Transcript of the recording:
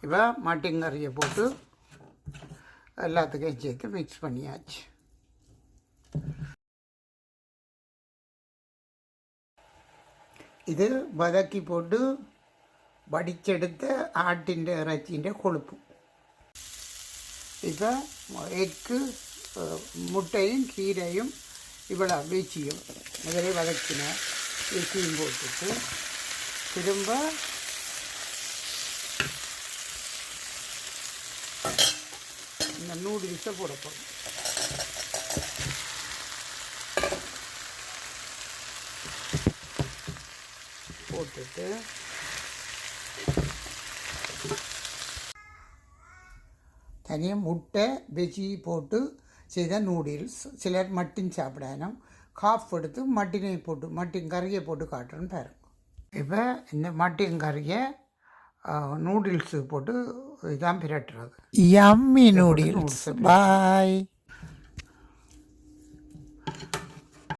இப்போ மட்டன் கறியை போட்டு எல்லாத்துக்கும் சேர்த்து மிக்ஸ் பண்ணியாச்சு. இது வதக்கி போட்டு வடிச்செடுத்த ஆட்டின் இறைச்சிൻ്റെ கொழுப்பு. இப்போ எக்கு முட்டையும் கீரையும் இவ்வளோ வீச்சியும் முதலே வதக்கின வீச்சியும் போட்டுட்டு திரும்ப இந்த நூடுல்ஸை போட போகிறோம். போட்டுட்டு தனியாக முட்டை வெஜ்ஜி போட்டு செய்த நூடுல்ஸ். சிலர் மட்டன் சாப்பிடணும், காஃப் எடுத்து மட்டினை போட்டு மட்டன் கறியை போட்டு காட்டுறேன்னு பாருங்க. இப்போ இந்த மட்டன் கறியை நூடுல்ஸு போட்டு இதான் பிரட்டுறது. Yummy noodles. பாய்.